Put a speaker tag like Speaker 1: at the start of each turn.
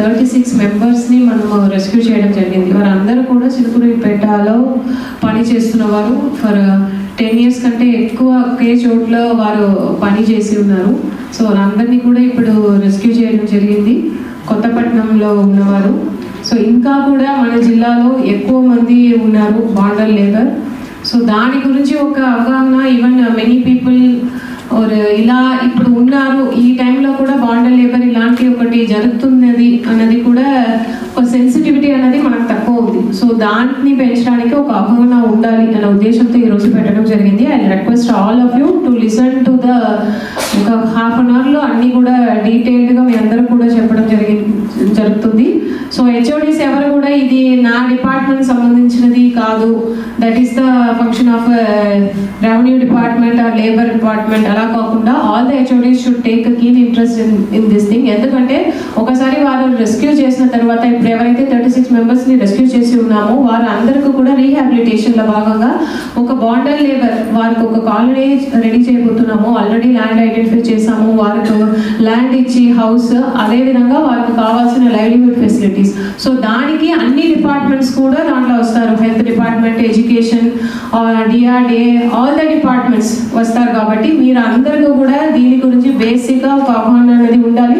Speaker 1: 36 మెంబర్స్ని మనము రెస్క్యూ చేయడం జరిగింది. వారందరూ కూడా చిలుకూరిపేటలో పని చేస్తున్నవారు. ఫర్ 10 years కంటే ఎక్కువ ఒకే చోట్ల వారు పని చేసి ఉన్నారు. సో వారందరినీ కూడా ఇప్పుడు రెస్క్యూ చేయడం జరిగింది, కొత్తపట్నంలో ఉన్నవారు. సో ఇంకా కూడా మన జిల్లాలో ఎక్కువ మంది ఉన్నారు బాండర్ లేబర్. సో దాని గురించి ఒక అవగాహన, ఈవెన్ మెనీ పీపుల్ ఇలా ఇప్పుడు ఉన్నారు, ఈ టైంలో కూడా బాండర్ లేబర్ ఇలాంటి ఒకటి జరుగుతున్నది అన్నది కూడా ఒక సెన్సిటివిటీ అనేది మనకు తక్కువ ఉంది. సో దాన్ని పెంచడానికి ఒక అవగాహన ఉండాలి అనే ఉద్దేశంతో ఈరోజు పెట్టడం జరిగింది. I request all of you to listen to the ఒక ½ an hourలో అన్నీ కూడా డీటెయిల్డ్గా మీ అందరూ కూడా చెప్పడం జరుగుతుంది. సో హెచ్ఓడీస్ ఎవరు కూడా ఇది నా డిపార్ట్మెంట్ సంబంధించినది కాదు, that is the function of revenue department are labour department అలా కాకుండా all the HODs should take keen interest in this thing. ఎందుకంటే ఒకసారి వారు రెస్క్యూ చేసిన తర్వాత ఇప్పుడు ఎవరైతే 36 మెంబర్స్ని రెస్క్యూ చేసి ఉన్నామో వారు అందరికీ కూడా రీహాబిలిటేషన్లో భాగంగా ఒక బాండర్ లేబర్ వారికి ఒక కాలనీ రెడీ చేయబోతున్నాము. ఆల్రెడీ ల్యాండ్ ఐడెంటిఫై చేసాము, వారికి ల్యాండ్ ఇచ్చి హౌస్, అదేవిధంగా వారికి కావాల్సిన లైవ్లీహుడ్ ఫెసిలిటీస్. సో దానికి అన్ని డిపార్ట్మెంట్స్ కూడా దాంట్లో వస్తారు. Health department, education, DRDA, all the departments వస్తారు. కాబట్టి మీరు అందరికీ కూడా దీని గురించి బేసిక్గా ఒక అవగాహన అనేది ఉండాలి.